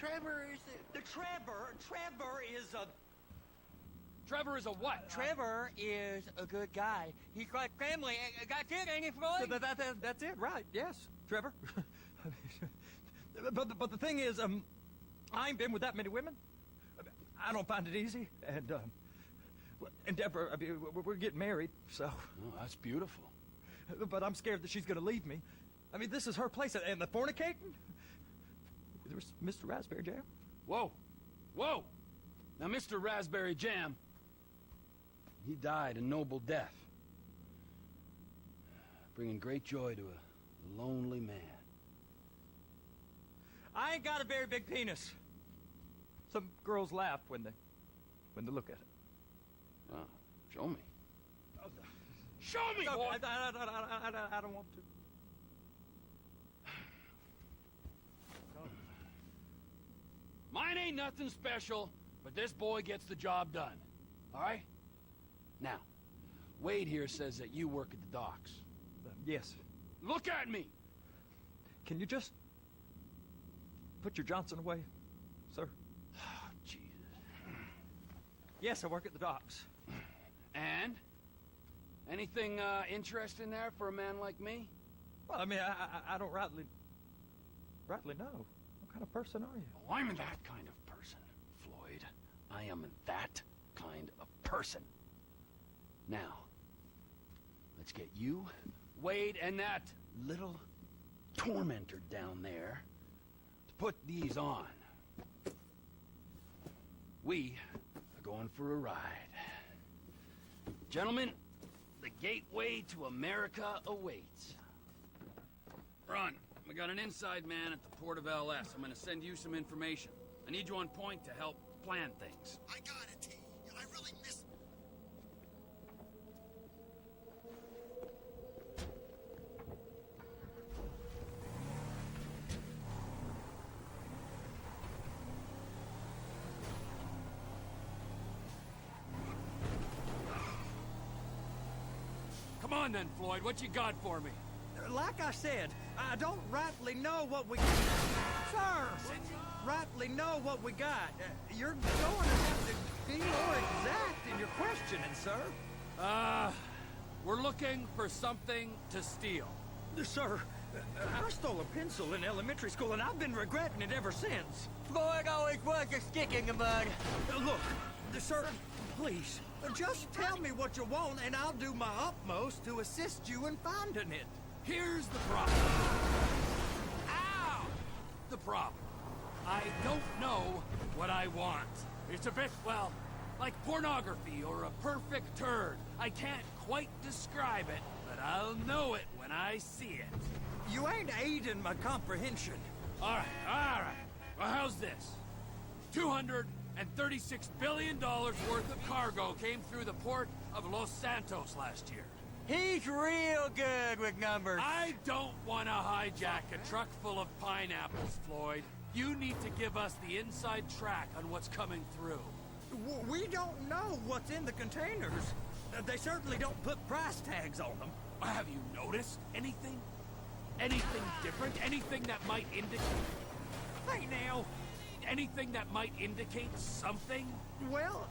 Trevor is Trevor is a what? Trevor is a good guy. He's like family. That's it, ain't it, Floyd? That's it, right? Yes, Trevor. but the thing is, I ain't been with that many women. I don't find it easy, and Deborah, I mean, we're getting married, so. Oh, that's beautiful. But I'm scared that she's gonna leave me. I mean, this is her place, and the fornicating? There's Mr. Raspberry Jam. Whoa. Whoa! Now, Mr. Raspberry Jam, he died a noble death, bringing great joy to a lonely man. I ain't got a very big penis. Some girls laugh when they look at it. Oh, show me. Show me, No, boy! I don't want to. Mine ain't nothing special, but this boy gets the job done. All right? Now, Wade here says that you work at the docks. Yes. Look at me! Can you just put your Johnson away, sir? Oh, Jesus. Yes, I work at the docks. And? Anything interesting there for a man like me? Well, I mean, I don't rightly know. What kind of person are you? Oh, I'm that kind of person, Floyd. I am that kind of person. Now, let's get you, Wade, and that little tormentor down there to put these on. We are going for a ride. Gentlemen, the gateway to America awaits. Ron, we got an inside man at the port of LS. I'm gonna send you some information. I need you on point to help plan things. I got it, T. I really miss... Come on then, Floyd, what you got for me? Like I said, I don't rightly know what we... Sir! Rightly know what we got. You're going to have to be more exact in your questioning, sir. We're looking for something to steal. Sir, I stole a pencil in elementary school, and I've been regretting it ever since. Floyd always was a stick in the mud. Look, sir, please, just tell me what you want, and I'll do my utmost to assist you in finding it. Here's the problem. Ow! The problem. I don't know what I want. It's a bit, well, like pornography or a perfect turd. I can't quite describe it, but I'll know it when I see it. You ain't aiding my comprehension. All right. Well, how's this? $236 billion worth of cargo came through the port of Los Santos last year. He's real good with numbers. I don't want to hijack a truck full of pineapples, Floyd. You need to give us the inside track on what's coming through. We don't know what's in the containers. They certainly don't put price tags on them. Have you noticed anything? Anything different? Anything that might indicate... Hey, now. Anything that might indicate something? Well,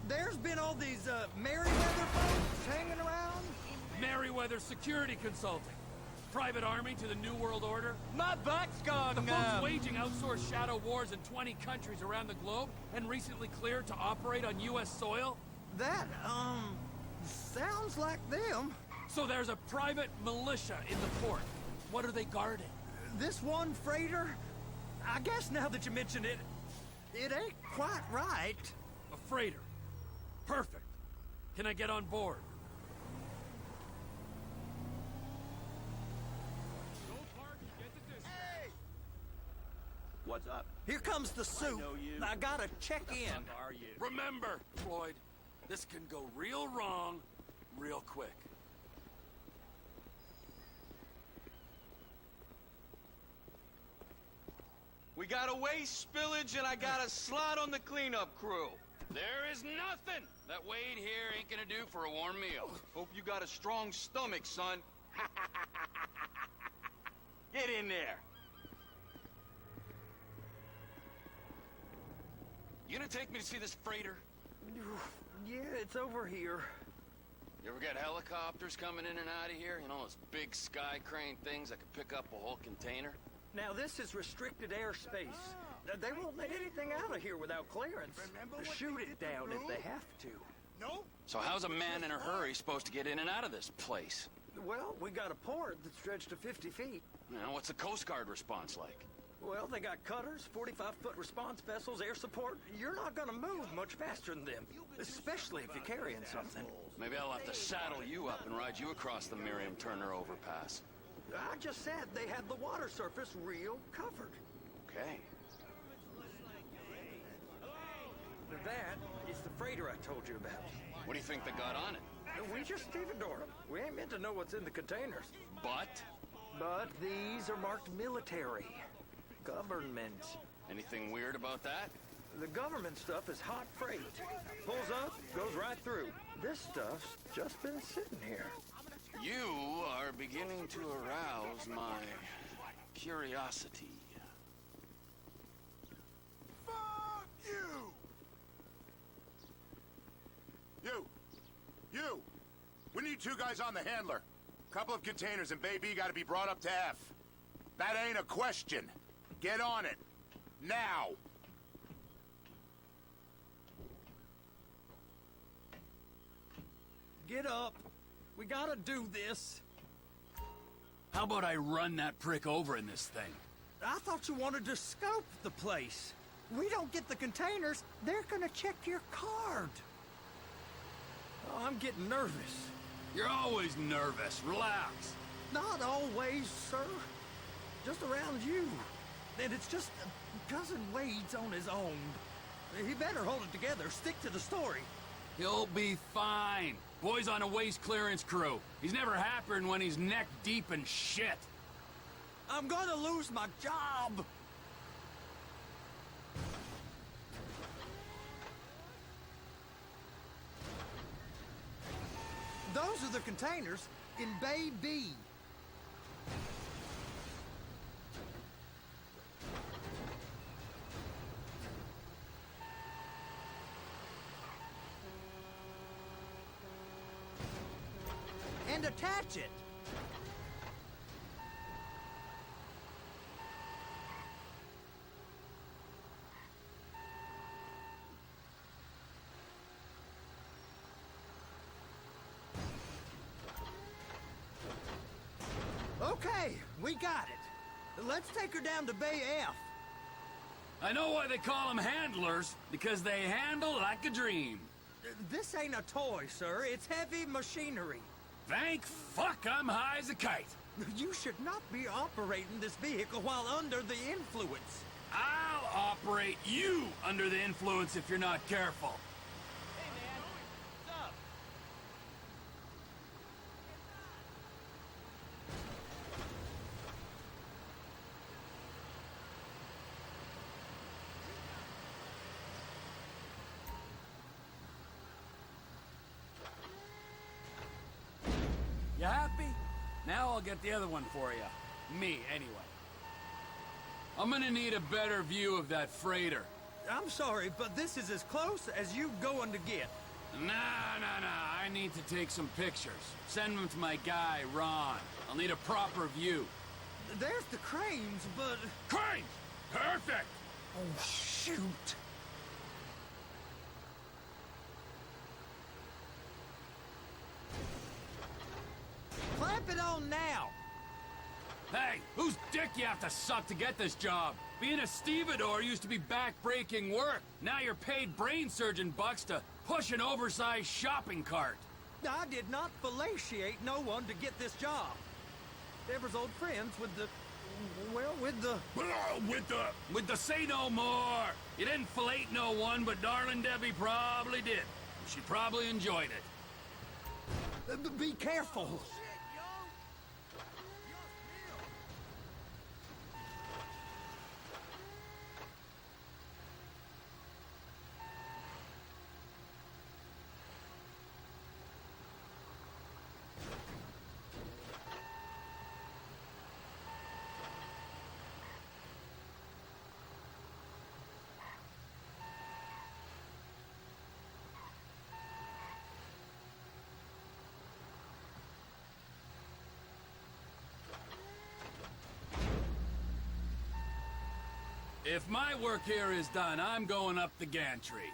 there's been all these, Merryweather folks hanging around. Merryweather Security Consulting. Private army to the New World Order. My butt's gone The folks numb. waging outsourced shadow wars in 20 countries around the globe and recently cleared to operate on U.S. soil. That, sounds like them. So there's a private militia in the port. What are they guarding? This one freighter, I guess now that you mention it, it ain't quite right. A freighter. Perfect. Can I get on board? Hey! What's up? Here comes the soup. know you. I gotta check in. Are you? Remember, Floyd, this can go real wrong real quick. We got a waste spillage and I got a slot on the cleanup crew. There is nothing that Wade here ain't gonna do for a warm meal. Hope you got a strong stomach, son. Get in there. You gonna take me to see this freighter? Yeah, it's over here. You ever get helicopters coming in and out of here? You know, those big sky crane things that can pick up a whole container? Now, this is restricted airspace. They won't let anything out of here without clearance. Shoot it down if they have to. No? So how's a man in a hurry supposed to get in and out of this place? Well, we got a port that's stretched to 50 feet. You know, what's the Coast Guard response like? Well, they got cutters, 45-foot response vessels, air support. You're not gonna move much faster than them, especially if you're carrying something. Maybe I'll have to saddle you up and ride you across the Miriam Turner overpass. I just said they had the water surface real covered. Okay. That is the freighter I told you about. What do you think they got on it? We just stevedored them. We ain't meant to know what's in the containers. But? But these are marked military. Government. Anything weird about that? The government stuff is hot freight. Pulls up, goes right through. This stuff's just been sitting here. You are beginning to arouse my curiosity. Fuck you! You! We need 2 guys on the handler. Couple of containers and Baby gotta be brought up to F. That ain't a question. Get on it. Now! Get up. We gotta do this. How about I run that prick over in this thing? I thought you wanted to scope the place. We don't get the containers, they're gonna check your card. Oh, I'm getting nervous. You're always nervous. Relax. Not always, sir. Just around you. And it's just Cousin Wade's on his own. He better hold it together. Stick to the story. He'll be fine. Boy's on a waste clearance crew. He's never happier than when he's neck deep in shit. I'm gonna lose my job. Those are the containers in Bay B. And attach it. Okay, we got it. Let's take her down to Bay F. I know why they call them handlers, because they handle like a dream. This ain't a toy, sir. It's heavy machinery. Thank fuck I'm high as a kite. You should not be operating this vehicle while under the influence. I'll operate you under the influence if you're not careful. Hey, man. What's up? You happy? Now I'll get the other one for you. Me, anyway. I'm gonna need a better view of that freighter. I'm sorry, but this is as close as you going to get. Nah. I need to take some pictures. Send them to my guy, Ron. I'll need a proper view. There's the cranes, but... Cranes! Perfect! Oh, shoot. Clamp it on now. Hey, whose dick you have to suck to get this job? Being a stevedore used to be back-breaking work. Now you're paid brain surgeon bucks to push an oversized shopping cart. I did not fellatiate no one to get this job. Deborah's old friends with the... well, with the... With the say no more. You didn't fillet no one, but darling Debbie probably did. She probably enjoyed it. Be careful. If my work here is done, I'm going up the gantry.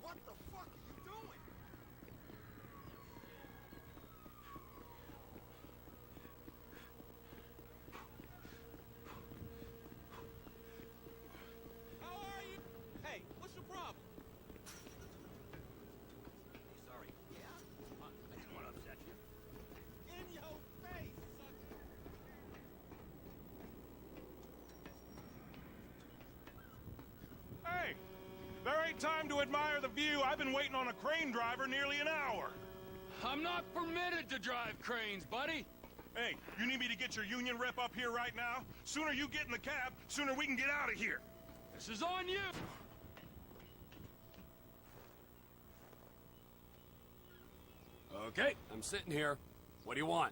What the fuck are you doing? How are you? Hey, what's your problem? Sorry. Yeah? I didn't want to upset you. In your face, sucker! Hey! There ain't time to admire the view. I've been waiting on a crane driver nearly an hour. I'm not permitted to drive cranes, buddy. Hey, you need me to get your union rep up here right now? Sooner you get in the cab, sooner we can get out of here. This is on you. Okay, I'm sitting here. What do you want?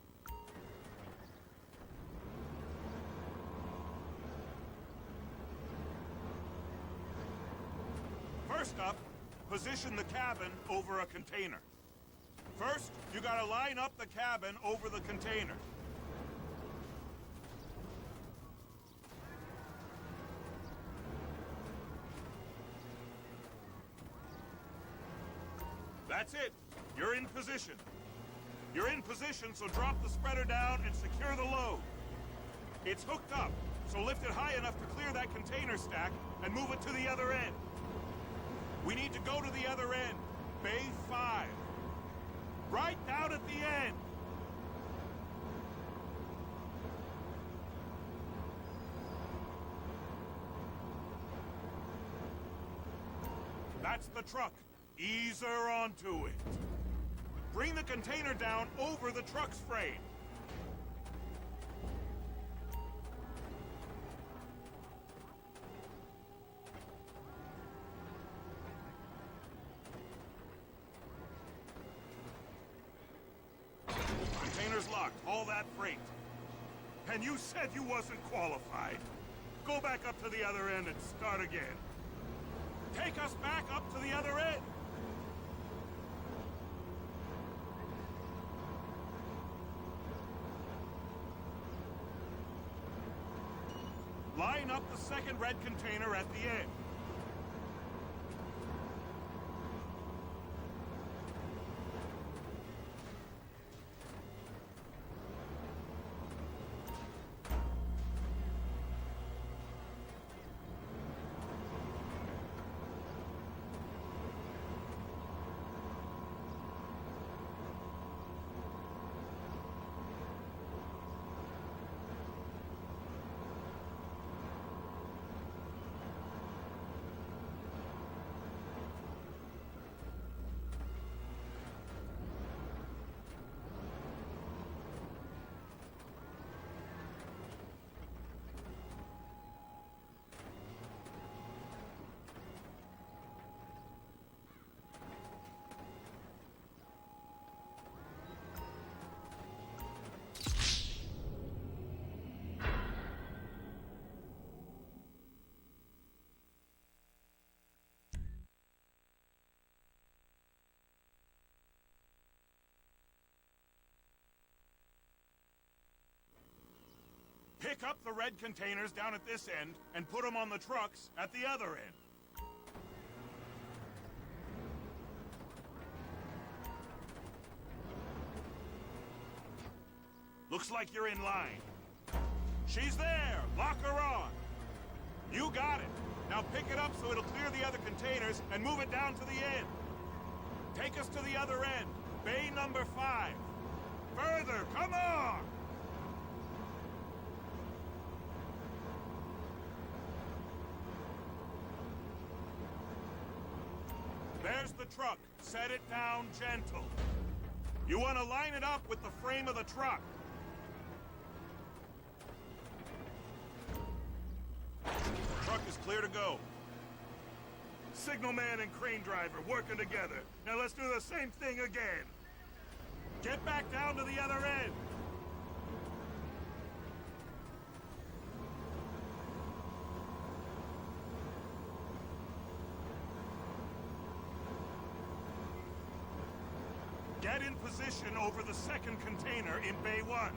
First up, position the cabin over a container. First, you gotta line up the cabin over the container. That's it. You're in position. You're in position, so drop the spreader down and secure the load. It's hooked up, so lift it high enough to clear that container stack and move it to the other end. We need to go to the other end. Bay 5. Right down at the end. That's the truck. Ease her onto it. Bring the container down over the truck's frame. Container's locked. All that freight. And you said you wasn't qualified. Go back up to the other end and start again. Take us back up to the other end. Line up the second red container at the end. Pick up the red containers down at this end and put them on the trucks at the other end. Looks like you're in line. She's there! Lock her on! You got it! Now pick it up so it'll clear the other containers and move it down to the end. Take us to the other end. Bay number 5. Further, come on! There's the truck. Set it down gentle. You want to line it up with the frame of the truck. Truck is clear to go. Signalman and crane driver working together. Now let's do the same thing again. Get back down to the other end. get in position over the second container in Bay 1.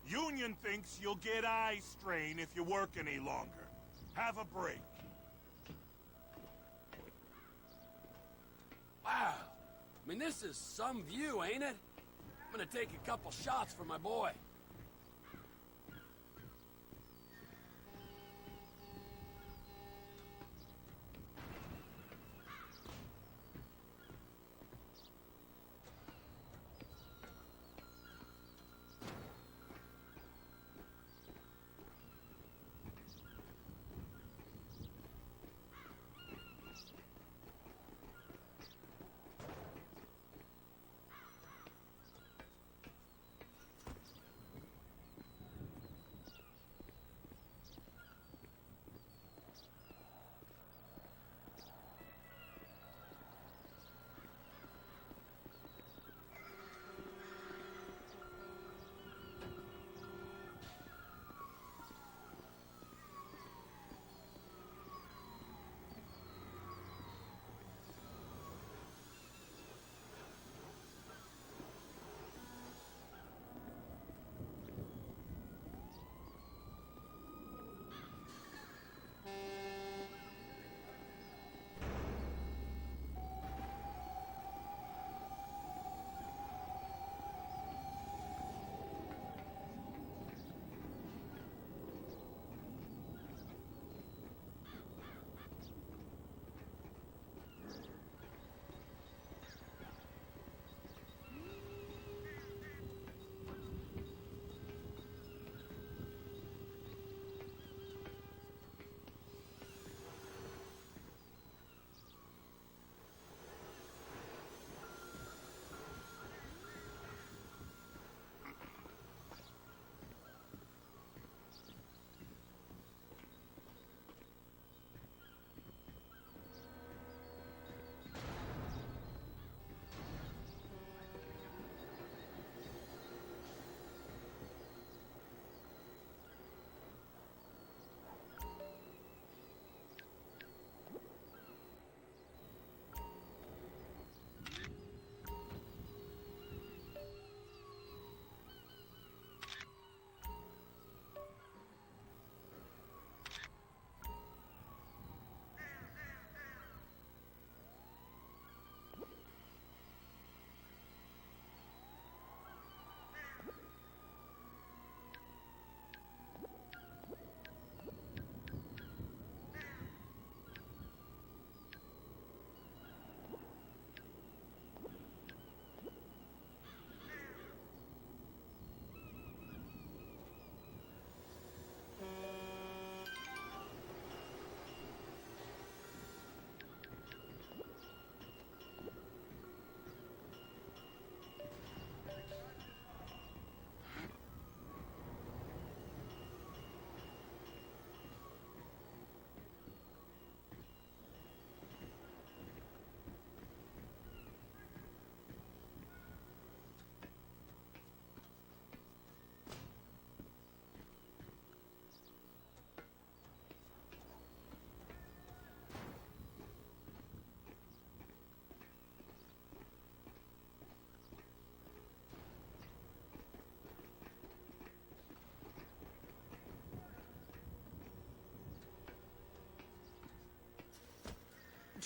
Union thinks you'll get eye strain if you work any longer. Have a break. Wow. I mean, this is some view, ain't it? I'm gonna take a couple shots for my boy.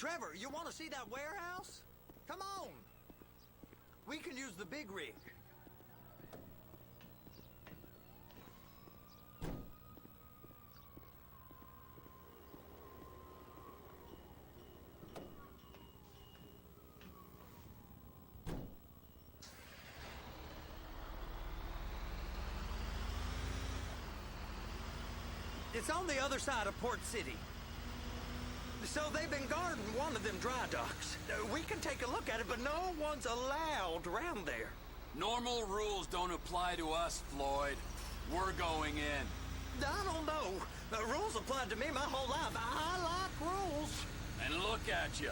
Trevor, you want to see that warehouse? Come on. We can use the big rig. It's on the other side of Port City. So they've been guarding one of them dry docks. We can take a look at it, but no one's allowed around there. Normal rules don't apply to us, Floyd. We're going in. I don't know. The rules applied to me my whole life. I like rules. And look at you.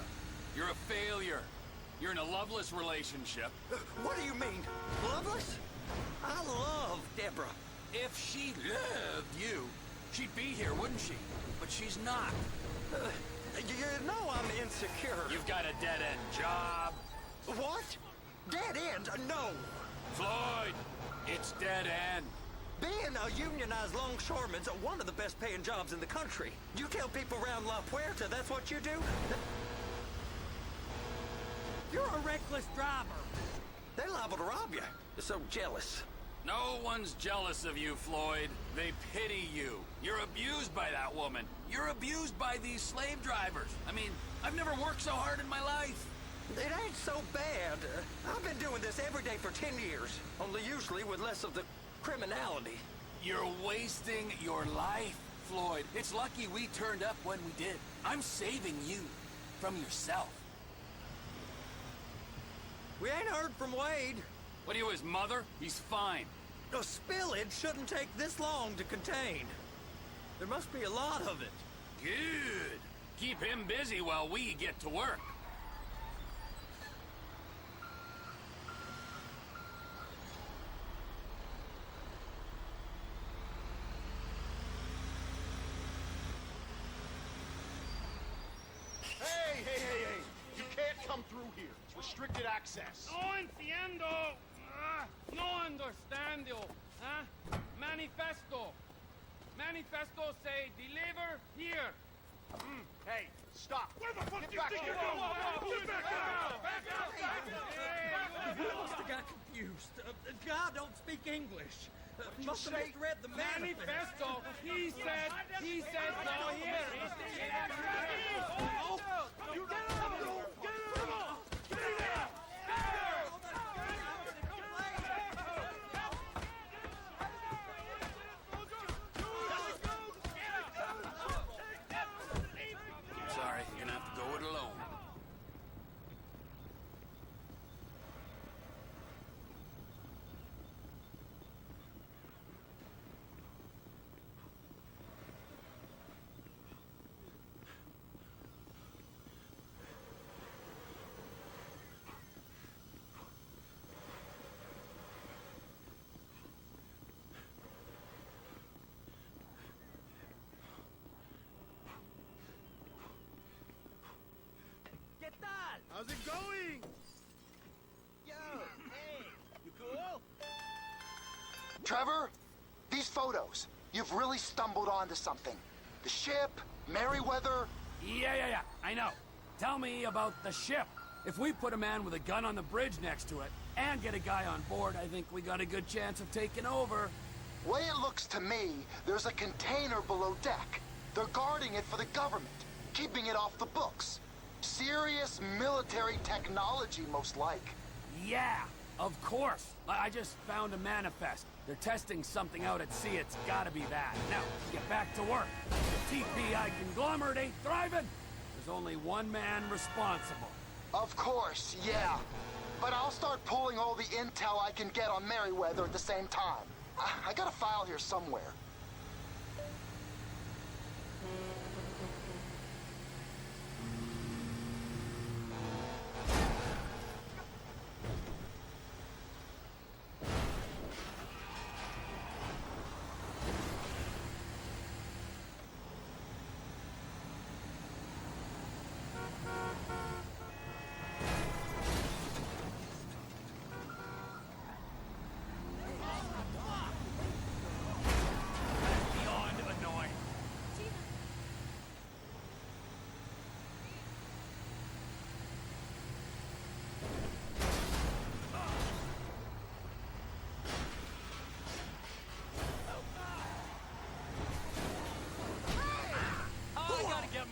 You're a failure. You're in a loveless relationship. What do you mean? Loveless? I love Deborah. If she loved you, she'd be here, wouldn't she? But she's not. You know I'm insecure. You've got a dead-end job. What? Dead end? No. Floyd, it's dead end. Being a unionized longshoreman's one of the best paying jobs in the country. You tell people around La Puerta that's what you do? You're a reckless driver. They're liable to rob you. They're so jealous. No one's jealous of you, Floyd. They pity you. You're abused by that woman. You're abused by these slave drivers. I mean, I've never worked so hard in my life. It ain't so bad. I've been doing this every day for 10 years, only usually with less of the criminality. You're wasting your life, Floyd. It's lucky we turned up when we did. I'm saving you from yourself. We ain't heard from Wade. What are you, his mother? He's fine. A spillage shouldn't take this long to contain. There must be a lot of it. Good. Keep him busy while we get to work. Hey! You can't come through here. It's restricted access. No entiendo. No understand you. Manifesto. Manifesto say deliver here. Hey, stop. Where the fuck Get do you back think here. you're going? Get back out! Back out! You must have got confused. God don't speak English. Must have misread the manifesto. Manifesto. He said go here. You get out! Get out! Get out! Sorry, you're gonna have to go it alone. How's it going? Yo, hey, you cool? Trevor, these photos, you've really stumbled onto something. The ship, Merryweather. Yeah, I know. Tell me about the ship. If we put a man with a gun on the bridge next to it and get a guy on board, I think we got a good chance of taking over. Way it looks to me, there's a container below deck. They're guarding it for the government, keeping it off the books. Serious military technology, most like. Yeah, of course. I just found a manifest. They're testing something out at sea. It's gotta be that. Now, get back to work. The TPI conglomerate ain't thriving. There's only one man responsible. Of course, yeah. But I'll start pulling all the intel I can get on Merryweather at the same time. I got a file here somewhere.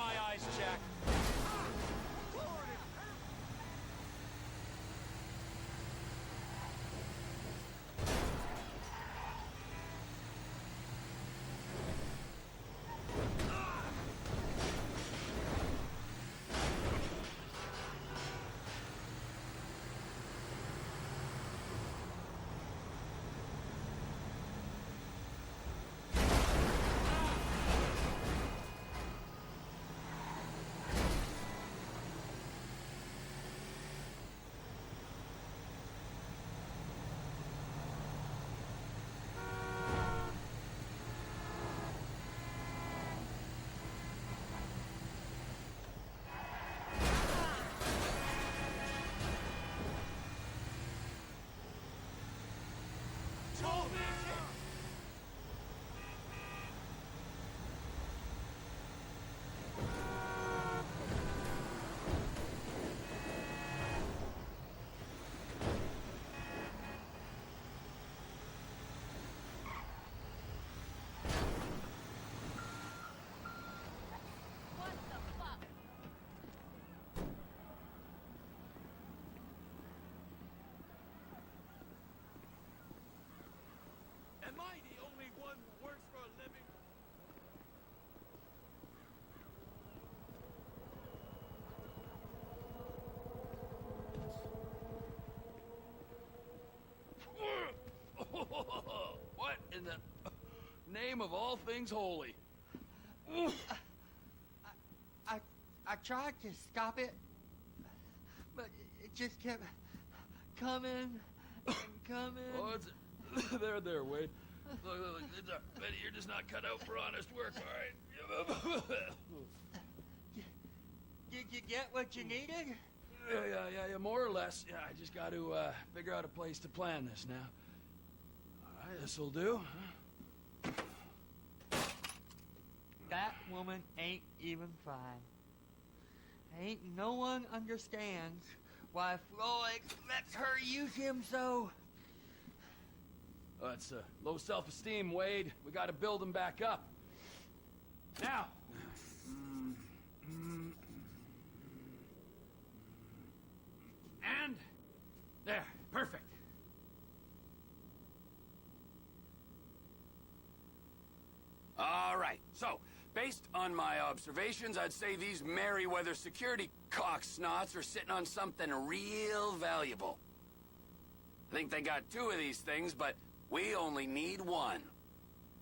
my eyes, Jack. Am I the only one who works for a living? What in the name of all things holy? I tried to stop it, but it just kept coming and coming. Oh, it's there, Wade. Look, Betty, you're just not cut out for honest work, all right? Did you get what you needed? Yeah, more or less. Yeah, I just got to figure out a place to plan this now. All right, this'll do. That woman ain't even fine. Ain't no one understands why Floyd lets her use him so. Oh, it's low self-esteem, Wade. We got to build him back up. Now. And there, perfect. All right, so based on my observations, I'd say these Merryweather security cocksnots are sitting on something real valuable. I think they got 2 of these things, but we only need 1.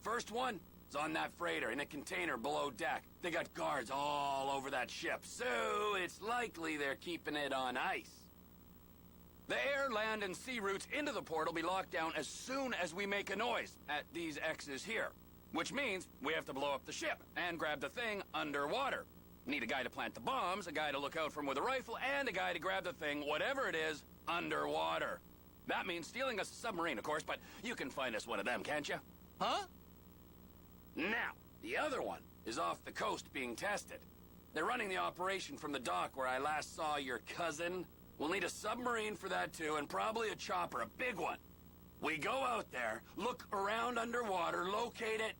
First one is on that freighter in a container below deck. They got guards all over that ship, so it's likely they're keeping it on ice. The air, land, and sea routes into the port will be locked down as soon as we make a noise at these X's here. Which means we have to blow up the ship and grab the thing underwater. Need a guy to plant the bombs, a guy to look out for him with a rifle, and a guy to grab the thing, whatever it is, underwater. That means stealing us a submarine, of course, but you can find us one of them, can't you? Huh? Now, the other one is off the coast being tested. They're running the operation from the dock where I last saw your cousin. We'll need a submarine for that too, and probably a chopper, a big one. We go out there, look around underwater, locate it,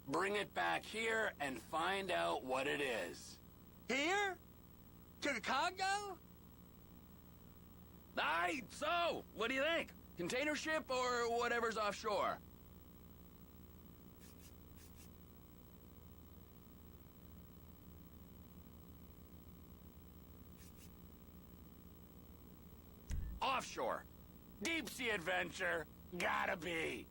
bring it back here, and find out what it is. Here? To the Congo? Aye, so, what do you think? Container ship or whatever's offshore? Offshore. Deep sea adventure. Gotta be.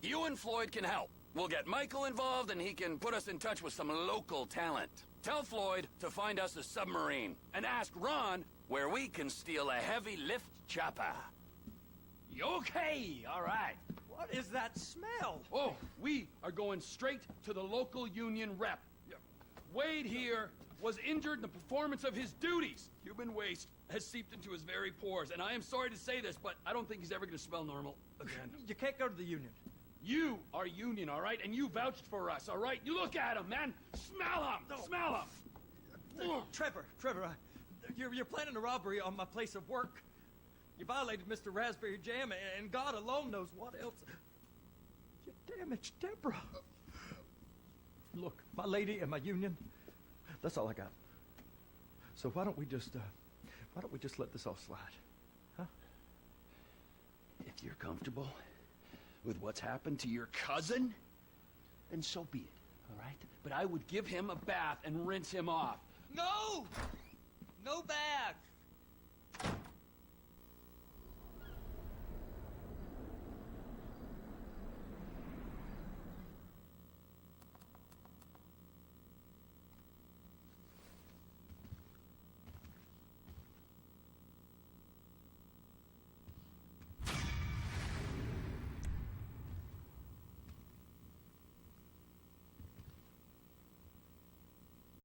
You and Floyd can help. We'll get Michael involved and he can put us in touch with some local talent. Tell Floyd to find us a submarine and ask Ron where we can steal a heavy lift chopper. Okay, all right. What is that smell? Oh, we are going straight to the local union rep. Wade here was injured in the performance of his duties. Human waste has seeped into his very pores, and I am sorry to say this, but I don't think he's ever going to smell normal again. You can't go to the union. You are union, all right? And you vouched for us, all right? You look at him, man. Smell him. No. Smell him. Trevor, you're planning a robbery on my place of work. You violated Mr. Raspberry Jam, and God alone knows what else. Damn, it's Deborah. Look, my lady and my union, that's all I got. So why don't we just let this all slide? Huh? If you're comfortable with what's happened to your cousin, then so be it, all right? But I would give him a bath and rinse him off. No! No bath!